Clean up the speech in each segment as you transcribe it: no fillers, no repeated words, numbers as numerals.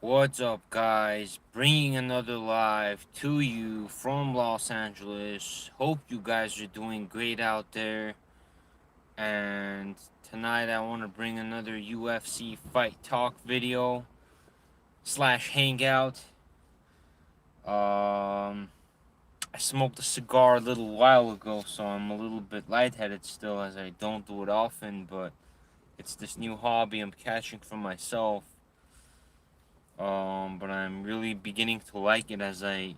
What's up, guys? Bringing another live to you from Los Angeles. Hope you guys are doing great out there. And tonight I want to bring another UFC fight talk video slash hangout. I smoked a cigar a little while ago, so I'm a little bit lightheaded still, as I don't do it often. But it's this new hobby I'm catching for myself. But I'm really beginning to like it as I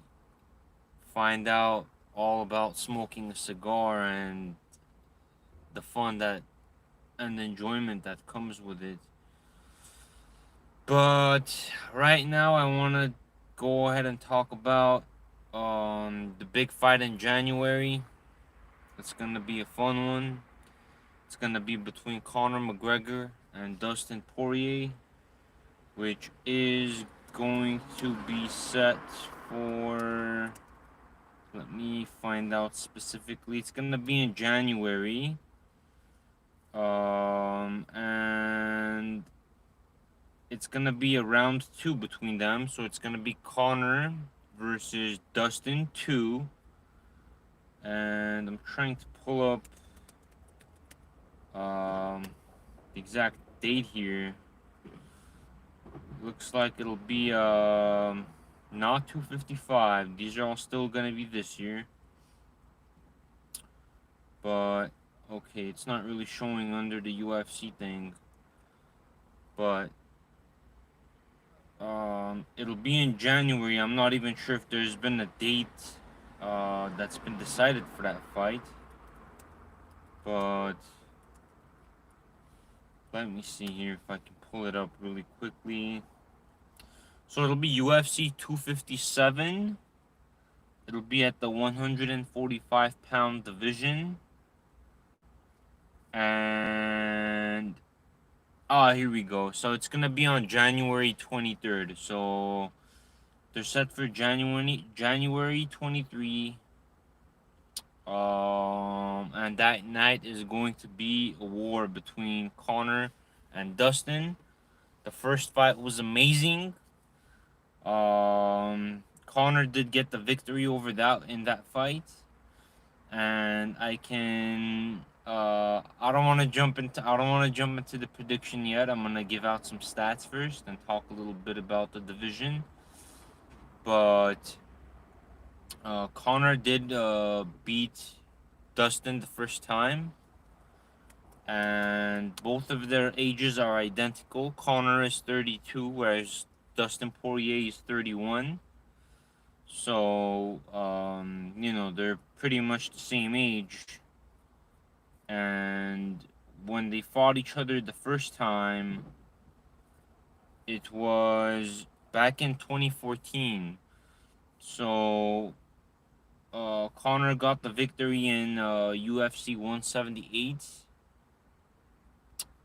find out all about smoking a cigar and the fun that and the enjoyment that comes with it. But right now I want to go ahead and talk about the big fight in January. It's going to be a fun one. It's going to be between Conor McGregor and Dustin Poirier, which is going to be set for, let me find out specifically. It's going to be in January. And it's gonna be a round 2 between them. So it's gonna be Conor versus Dustin 2. And I'm trying to pull up the exact date here. Looks like it'll be not 255. These are all still gonna be this year. But okay, it's not really showing under the UFC thing. But it'll be in January. I'm not even sure if there's been a date that's been decided for that fight. But let me see here if I can pull it up really quickly. So it'll be UFC 257. It'll be at the 145-pound division. And here we go. So it's gonna be on January 23rd. So they're set for January 23. And that night is going to be a war between Conor and Dustin. The first fight was amazing. Conor did get the victory over that in that fight, and I can. I don't want to jump into the prediction yet. I'm gonna give out some stats first and talk a little bit about the division. But Conor did beat Dustin the first time, and both of their ages are identical. Conor is 32, whereas Dustin Poirier is 31. So, they're pretty much the same age. And when they fought each other the first time, it was back in 2014. So, Conor got the victory in UFC 178.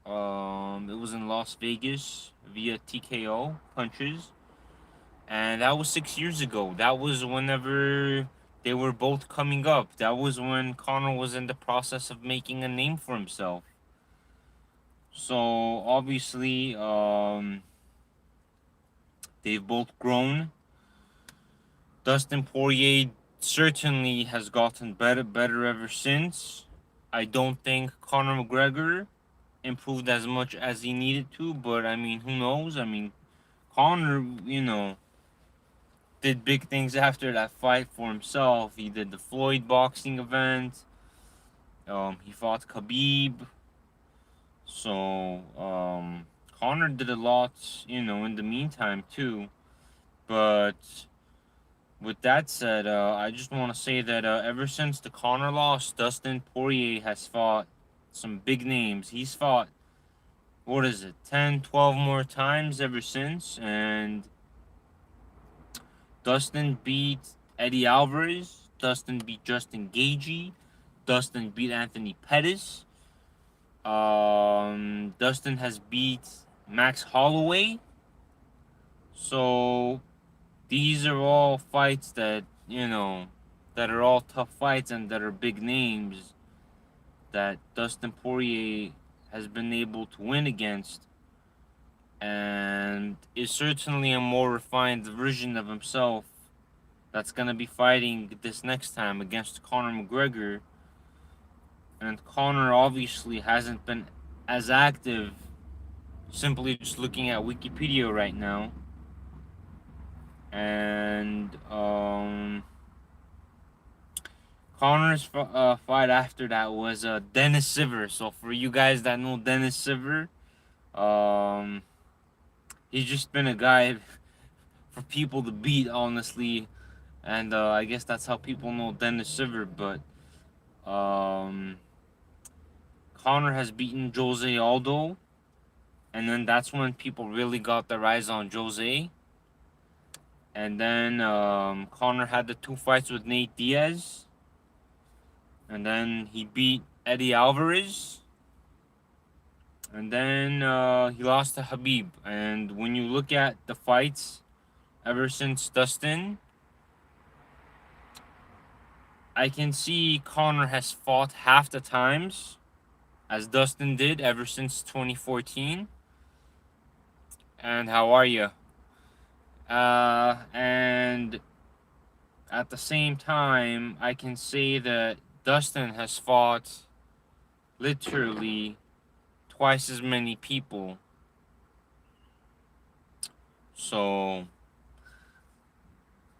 It was in Las Vegas via TKO punches, and that was 6 years ago. That was whenever they were both coming up. That was when Conor was in the process of making a name for himself. So obviously, they've both grown. Dustin Poirier certainly has gotten better ever since. I don't think Conor McGregor improved as much as he needed to, but I mean, who knows? I mean, Conor, did big things after that fight for himself. He did the Floyd boxing event. He fought Khabib. So, Conor did a lot, in the meantime too. But with that said, I just want to say that ever since the Conor loss, Dustin Poirier has fought some big names. He's fought, what is it, 10, 12 more times ever since. And Dustin beat Eddie Alvarez. Dustin beat Justin Gaethje. Dustin beat Anthony Pettis. Dustin has beat Max Holloway. So these are all fights that, that are all tough fights and that are big names that Dustin Poirier has been able to win against. and is certainly a more refined version of himself that's gonna be fighting this next time against Conor McGregor. And Conor obviously hasn't been as active, simply just looking at Wikipedia right now. And Conor's fight after that was Dennis Siver. So for you guys that know Dennis Siver, um, he's just been a guy for people to beat, honestly. And I guess that's how people know Dennis Siver. But Conor has beaten Jose Aldo, and then that's when people really got their eyes on Jose. And then Conor had the 2 fights with Nate Diaz, and then he beat Eddie Alvarez, and then he lost to Habib. And when you look at the fights ever since Dustin, I can see Conor has fought half the times as Dustin did ever since 2014. And how are you? And at the same time, I can say that Dustin has fought literally twice as many people. So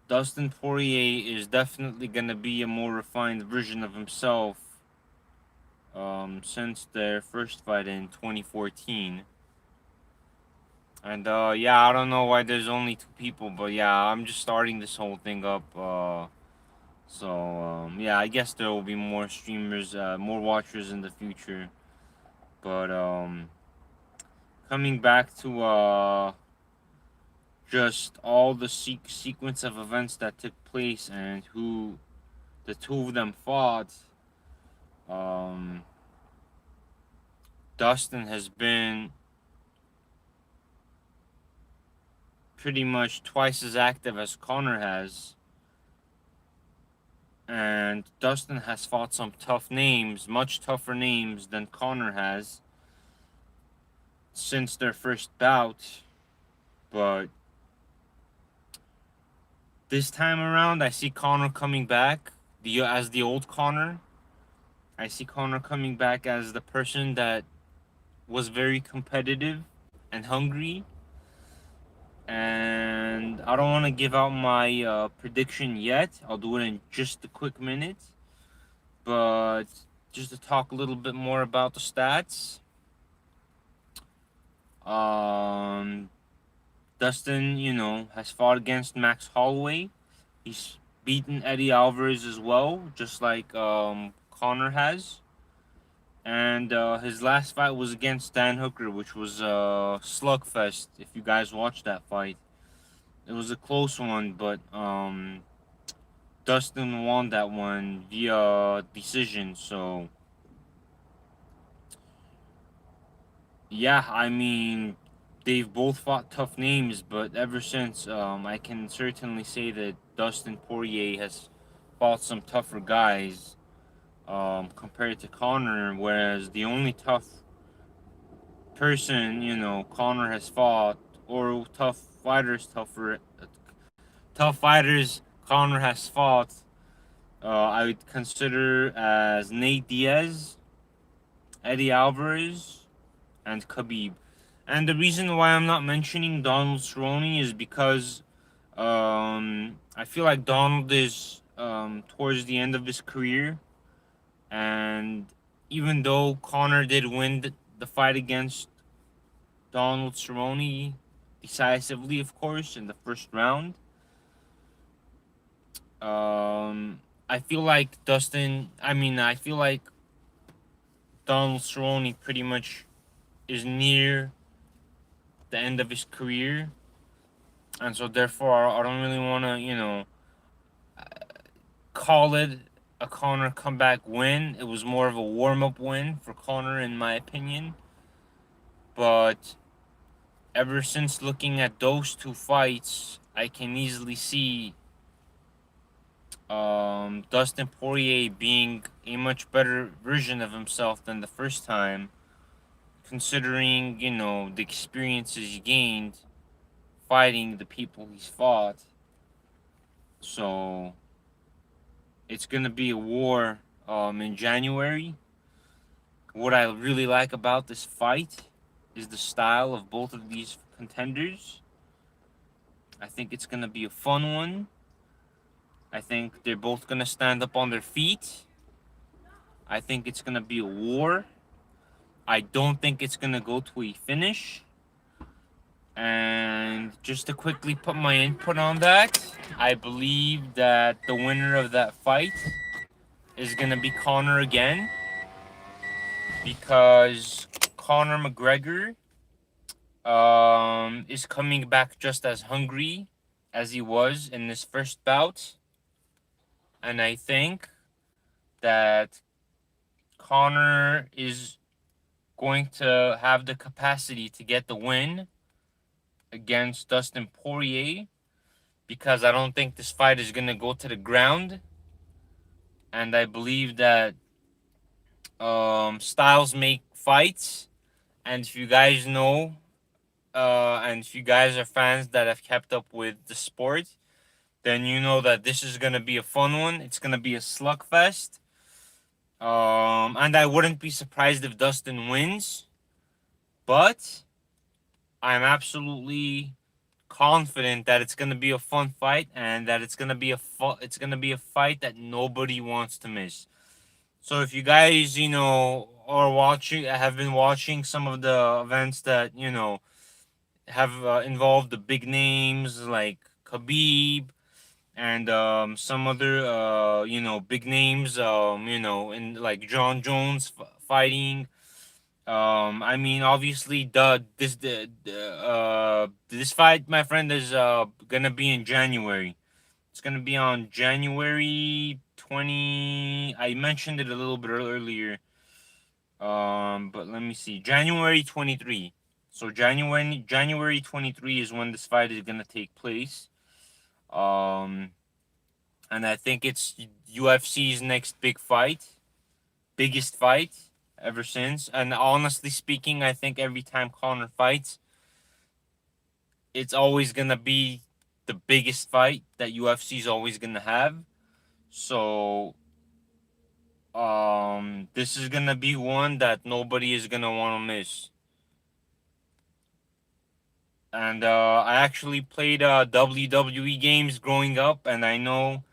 Dustin Poirier is definitely gonna be a more refined version of himself since their first fight in 2014. And yeah, I don't know why there's only 2 people, but yeah, I'm just starting this whole thing up. So yeah, I guess there will be more streamers, more watchers in the future. But coming back to just all the sequence of events that took place and who the 2 of them fought. Um, Dustin has been pretty much twice as active as Conor has. And Dustin has fought some tough names, much tougher names than Conor has since their first bout. But this time around, I see Conor coming back as the old Conor. I see Conor coming back as the person that was very competitive and hungry. And I don't want to give out my prediction yet. I'll do it in just a quick minute. But just to talk a little bit more about the stats. Dustin, has fought against Max Holloway. He's beaten Eddie Alvarez as well, just like Conor has. And his last fight was against Dan Hooker, which was a slugfest. If you guys watched that fight, it was a close one, but Dustin won that one via decision. So yeah, I mean, they've both fought tough names, but ever since, I can certainly say that Dustin Poirier has fought some tougher guys compared to Conor, whereas the only tough person, Conor has fought, or tough fighters Conor has fought, I would consider as Nate Diaz, Eddie Alvarez, and Khabib. And the reason why I'm not mentioning Donald Cerrone is because I feel like Donald is towards the end of his career, and even though Conor did win the fight against Donald Cerrone decisively, of course, in the first round, I feel like I feel like Donald Cerrone pretty much is near the end of his career, and so therefore I don't really want to, call it a Conor comeback win. It was more of a warm up win for Conor, in my opinion. But ever since looking at those 2 fights, I can easily see Dustin Poirier being a much better version of himself than the first time. considering, you know, the experiences he gained fighting the people he's fought. So it's gonna be a war in January. What I really like about this fight is the style of both of these contenders. I think it's gonna be a fun one. I think they're both gonna stand up on their feet. I think it's gonna be a war. I don't think it's gonna go to a finish. And just to quickly put my input on that, I believe that the winner of that fight is gonna be Conor again, because Conor McGregor is coming back just as hungry as he was in this first bout, and I think that Conor is going to have the capacity to get the win against Dustin Poirier, because I don't think this fight is gonna go to the ground, and I believe that styles make fights, and if you guys know, and if you guys are fans that have kept up with the sport, then you know that this is gonna be a fun one. It's gonna be a slugfest. And I wouldn't be surprised if Dustin wins, but I'm absolutely confident that it's gonna be a fun fight, and that it's gonna be a fight that nobody wants to miss. So if you guys, you know, have been watching some of the events that, you know, have involved the big names like Khabib and some other you know, big names, you know, in like John Jones fighting. I mean, obviously, this fight, my friend, is gonna be in January. It's gonna be on January 20. I mentioned it a little bit earlier. But let me see, January 23. So January 23 is when this fight is gonna take place. Um, and I think it's UFC's next biggest fight ever since. And honestly speaking, I think every time Conor fights, it's always gonna be the biggest fight that UFC is always gonna have. So this is gonna be one that nobody is gonna want to miss. And I actually played WWE games growing up, and I know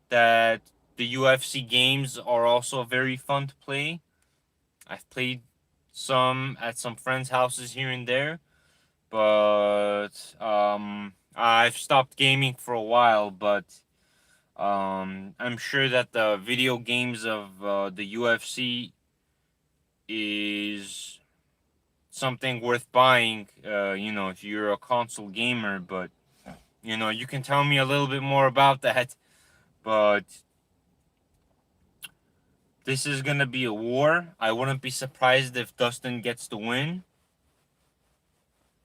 that the UFC games are also very fun to play. I've played some at some friends' houses here and there, but I've stopped gaming for a while. But I'm sure that the video games of the UFC is something worth buying. You know, if you're a console gamer, but you know, you can tell me a little bit more about that. But this is gonna be a war. I wouldn't be surprised if Dustin gets the win.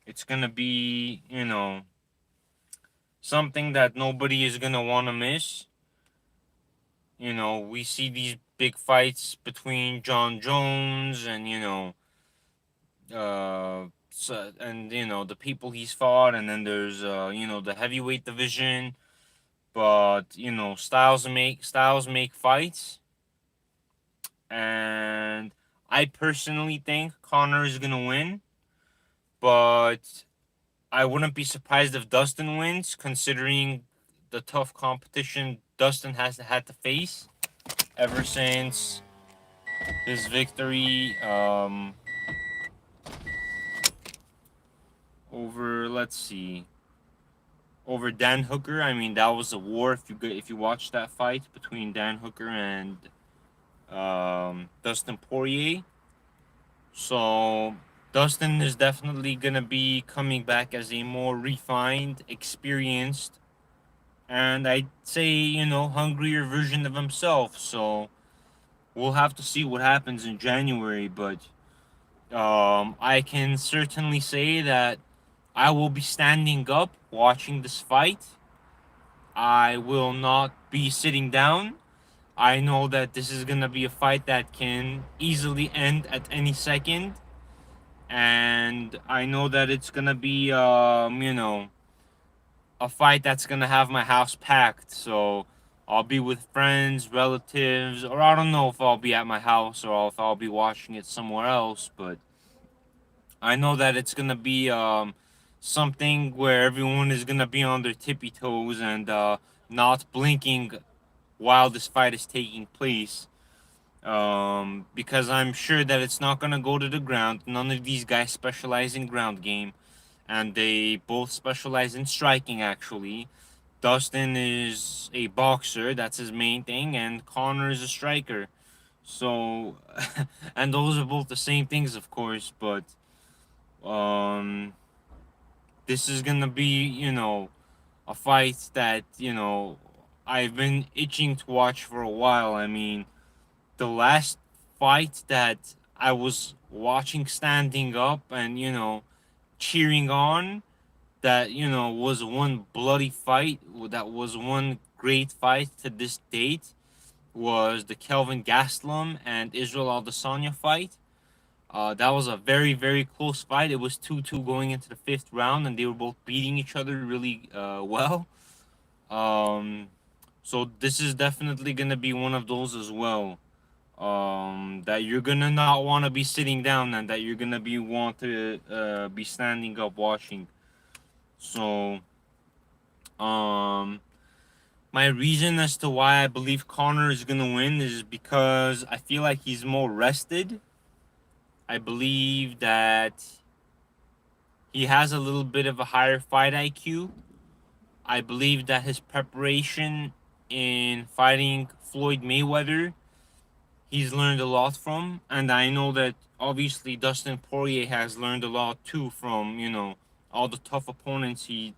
It's gonna be, you know, something that nobody is gonna want to miss. You know, we see these big fights between John Jones and, you know, and you know, the people he's fought, and then there's you know, the heavyweight division. But you know, styles make fights, and I personally think Conor is gonna win, but I wouldn't be surprised if Dustin wins, considering the tough competition Dustin has had to face ever since his victory over, let's see, over Dan Hooker. I mean, that was a war. If you watch that fight between Dan Hooker and Dustin Poirier. So Dustin is definitely gonna be coming back as a more refined, experienced, and I'd say, you know, hungrier version of himself. So we'll have to see what happens in January, but I can certainly say that I will be standing up watching this fight. I will not be sitting down. I know that this is gonna be a fight that can easily end at any second, and I know that it's gonna be a fight that's gonna have my house packed. So I'll be with friends, relatives, or I don't know if I'll be at my house or if I'll be watching it somewhere else. But I know that it's gonna be something where everyone is gonna be on their tippy toes and not blinking while this fight is taking place. Because I'm sure that it's not gonna go to the ground. None of these guys specialize in ground game, and they both specialize in striking. Actually, Dustin is a boxer, that's his main thing, and Conor is a striker. So, and those are both the same things, of course, but um, this is gonna be, a fight that, I've been itching to watch for a while. I mean, the last fight that I was watching standing up and, cheering on, that was one bloody fight, that was one great fight to this date, was the Kelvin Gastelum and Israel Adesanya fight. That was a very, very close fight. It was 2-2 going into the fifth round, and they were both beating each other really well. Um, so this is definitely gonna be one of those as well. That you're gonna not want to be sitting down, and that you're gonna be want to be standing up watching. So, um, my reason as to why I believe Conor is gonna win is because I feel like he's more rested. I believe that he has a little bit of a higher fight IQ. I believe that his preparation in fighting Floyd Mayweather, he's learned a lot from, and I know that obviously Dustin Poirier has learned a lot too from all the tough opponents he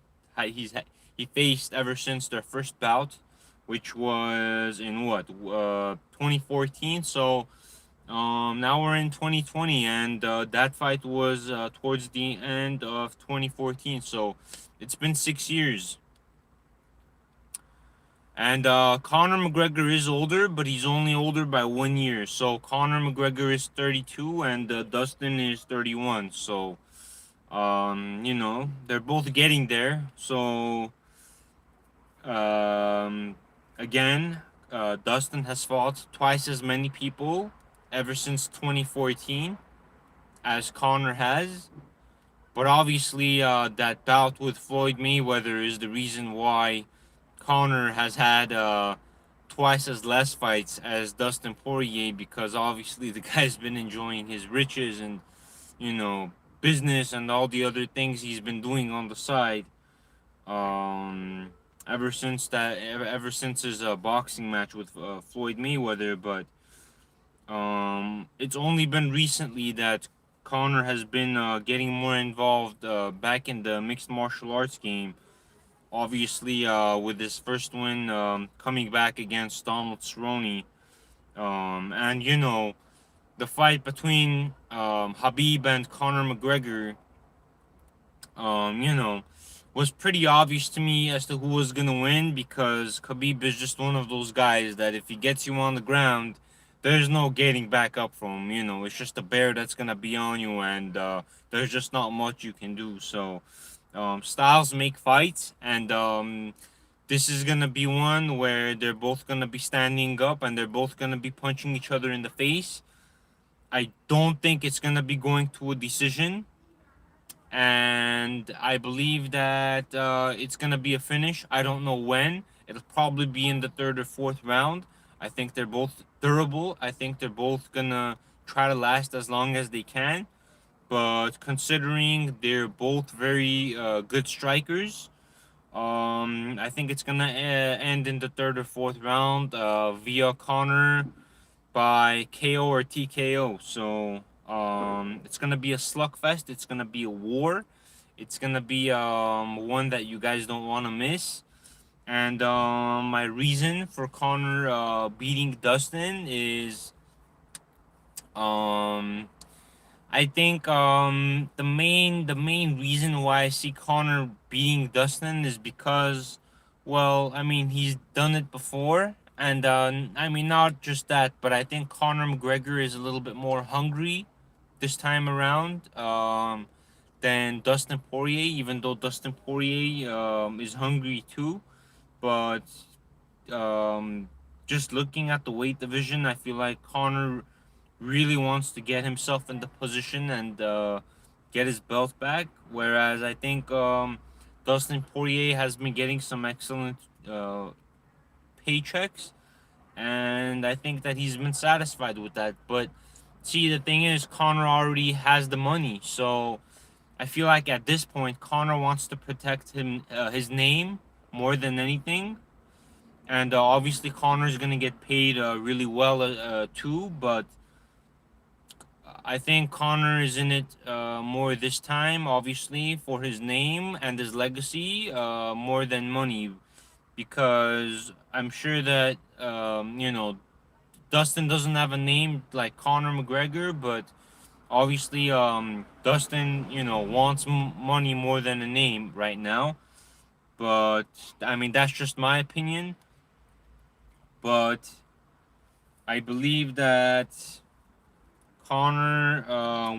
faced ever since their first bout, which was in what 2014. So now we're in 2020, and that fight was towards the end of 2014. So it's been 6 years. And Conor McGregor is older, but he's only older by 1 year. So Conor McGregor is 32, and Dustin is 31. So, they're both getting there. So, um, again, Dustin has fought twice as many people ever since 2014 as Conor has. But obviously, that bout with Floyd Mayweather is the reason why Conor has had twice as less fights as Dustin Poirier, because obviously the guy's been enjoying his riches and you know business and all the other things he's been doing on the side. Um, ever since his boxing match with Floyd Mayweather, but it's only been recently that Conor has been getting more involved back in the mixed martial arts game. Obviously, with his first win coming back against Donald Cerrone, and the fight between Habib and Conor McGregor, you know, was pretty obvious to me as to who was gonna win, because Habib is just one of those guys that if he gets you on the ground, there's no getting back up from him. It's just a bear that's gonna be on you, and there's just not much you can do. So, styles make fights, and this is gonna be one where they're both gonna be standing up and they're both gonna be punching each other in the face. I don't think it's gonna be going to a decision, and I believe that it's gonna be a finish. I don't know when. It'll probably be in the third or fourth round. I think they're both durable. I think they're both gonna try to last as long as they can. But considering they're both very good strikers, I think it's gonna end in the third or fourth round via Conor by KO or TKO. So it's gonna be a slugfest. It's gonna be a war. It's gonna be one that you guys don't want to miss. And my reason for Conor beating Dustin is um, I think the main reason why I see Conor beating Dustin is because, well, I mean he's done it before, and I mean not just that, but I think Conor McGregor is a little bit more hungry this time around than Dustin Poirier, even though Dustin Poirier is hungry too. But um, just looking at the weight division, I feel like Conor really wants to get himself in the position and get his belt back. Whereas I think Dustin Poirier has been getting some excellent uh, paychecks, and I think that he's been satisfied with that. But see, the thing is, Conor already has the money, so I feel like at this point, Conor wants to protect his name more than anything. And obviously, Conor's gonna get paid really well too. But I think Conor is in it more this time, obviously, for his name and his legacy more than money. Because I'm sure that Dustin doesn't have a name like Conor McGregor, but obviously Dustin wants money more than a name right now. But I mean that's just my opinion. But I believe that Conor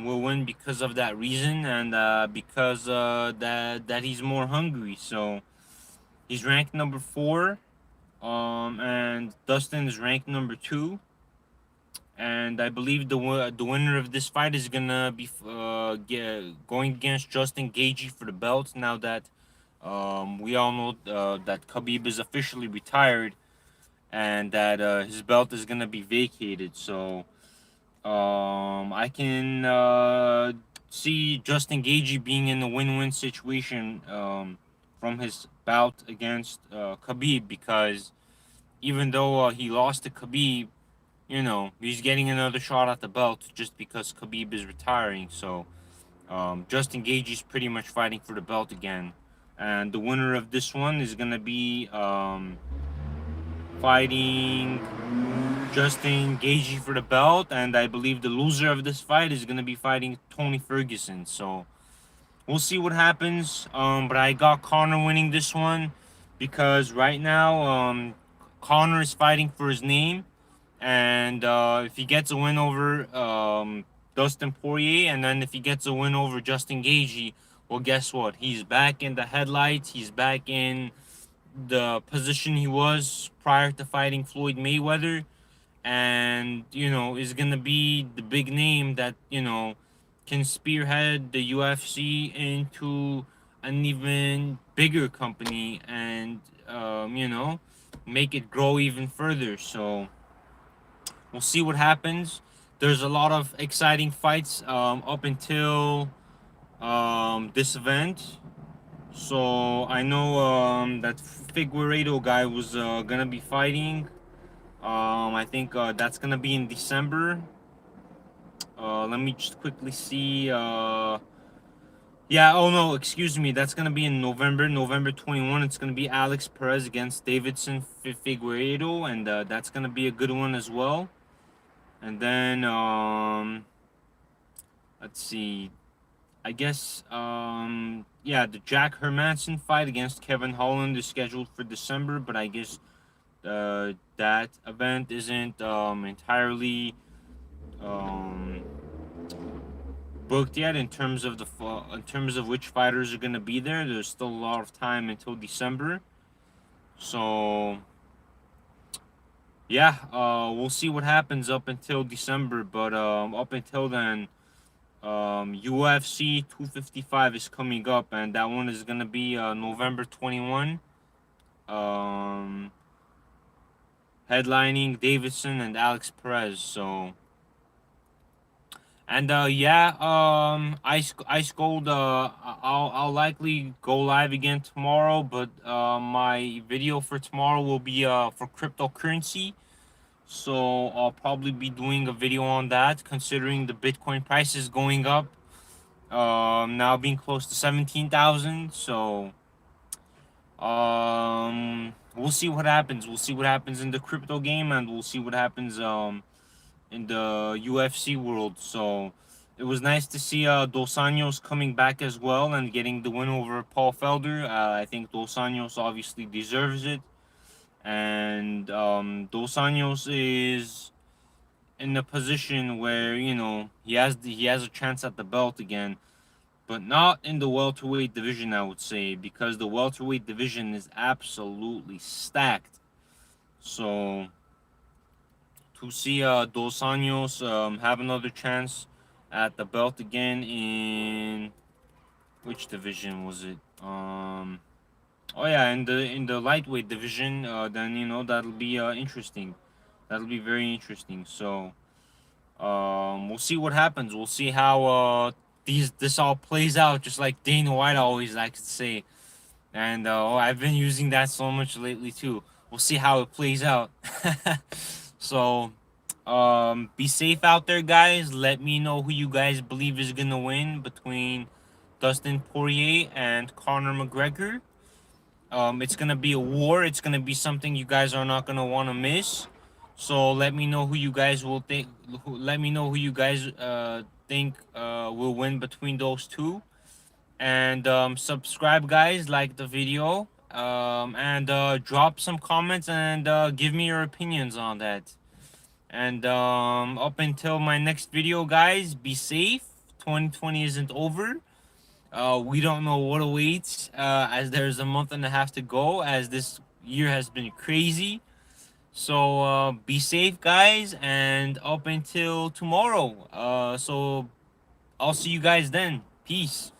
will win because of that reason, and because that he's more hungry. So he's ranked number 4, and Dustin is ranked number 2. And I believe the winner of this fight is gonna be going against Justin Gaethje for the belt. Now that we all know that Khabib is officially retired, and that his belt is gonna be vacated. So I can see Justin Gaethje being in a win-win situation from his bout against Khabib, because even though he lost to Khabib, he's getting another shot at the belt just because Khabib is retiring. So Justin Gaethje is pretty much fighting for the belt again, and the winner of this one is gonna be fighting Justin Gaethje for the belt, and I believe the loser of this fight is gonna be fighting Tony Ferguson. So we'll see what happens. But I got Conor winning this one because right now Conor is fighting for his name, and if he gets a win over Dustin Poirier, and then if he gets a win over Justin Gaethje, well, guess what? He's back in the headlights. He's back in the position he was prior to fighting Floyd Mayweather, and is gonna be the big name that can spearhead the UFC into an even bigger company, and make it grow even further. So we'll see what happens. There's a lot of exciting fights up until this event. So I know that Figueiredo guy was gonna be fighting. I think that's gonna be in December. Let me just quickly see. Yeah. Oh no, excuse me. That's gonna be in November. November 21. It's gonna be Alex Perez against Davidson Figueiredo, and that's gonna be a good one as well. And then let's see. I guess yeah, the Jack Hermanson fight against Kevin Holland is scheduled for December, but I guess that event isn't entirely um, booked yet in terms of which fighters are gonna be there. There's still a lot of time until December, so yeah, we'll see what happens up until December. But up until then, UFC 255 is coming up, and that one is gonna be November 21. Um, Headlining Davidson and Alex Perez. So, and yeah, Ice Gold. I'll likely go live again tomorrow, but my video for tomorrow will be for cryptocurrency. So I'll probably be doing a video on that, considering the Bitcoin price is going up. Now being close to 17,000. So we'll see what happens. We'll see what happens in the crypto game, and we'll see what happens in the UFC world. So it was nice to see Dos Anjos coming back as well and getting the win over Paul Felder. I think Dos Anjos obviously deserves it, and Dos Anjos is in a position where, you know, he has a chance at the belt again, but not in the welterweight division, I would say, because the welterweight division is absolutely stacked. So to see Dos Anjos have another chance at the belt again in which division was it? Oh yeah, in the lightweight division, then you know that'll be interesting. That'll be very interesting. So we'll see what happens. We'll see how this all plays out, just like Dana White always likes to say. And I've been using that so much lately too. We'll see how it plays out. So be safe out there, guys. Let me know who you guys believe is gonna win between Dustin Poirier and Conor McGregor. It's gonna be a war. It's gonna be something you guys are not gonna want to miss. So let me know who you guys will think. Let me know who you guys think will win between those two. And subscribe, guys. Like the video. And drop some comments and give me your opinions on that. And up until my next video, guys, be safe. 2020 isn't over. We don't know what awaits as there's a month and a half to go, as this year has been crazy. So be safe, guys, and up until tomorrow. So I'll see you guys then. Peace.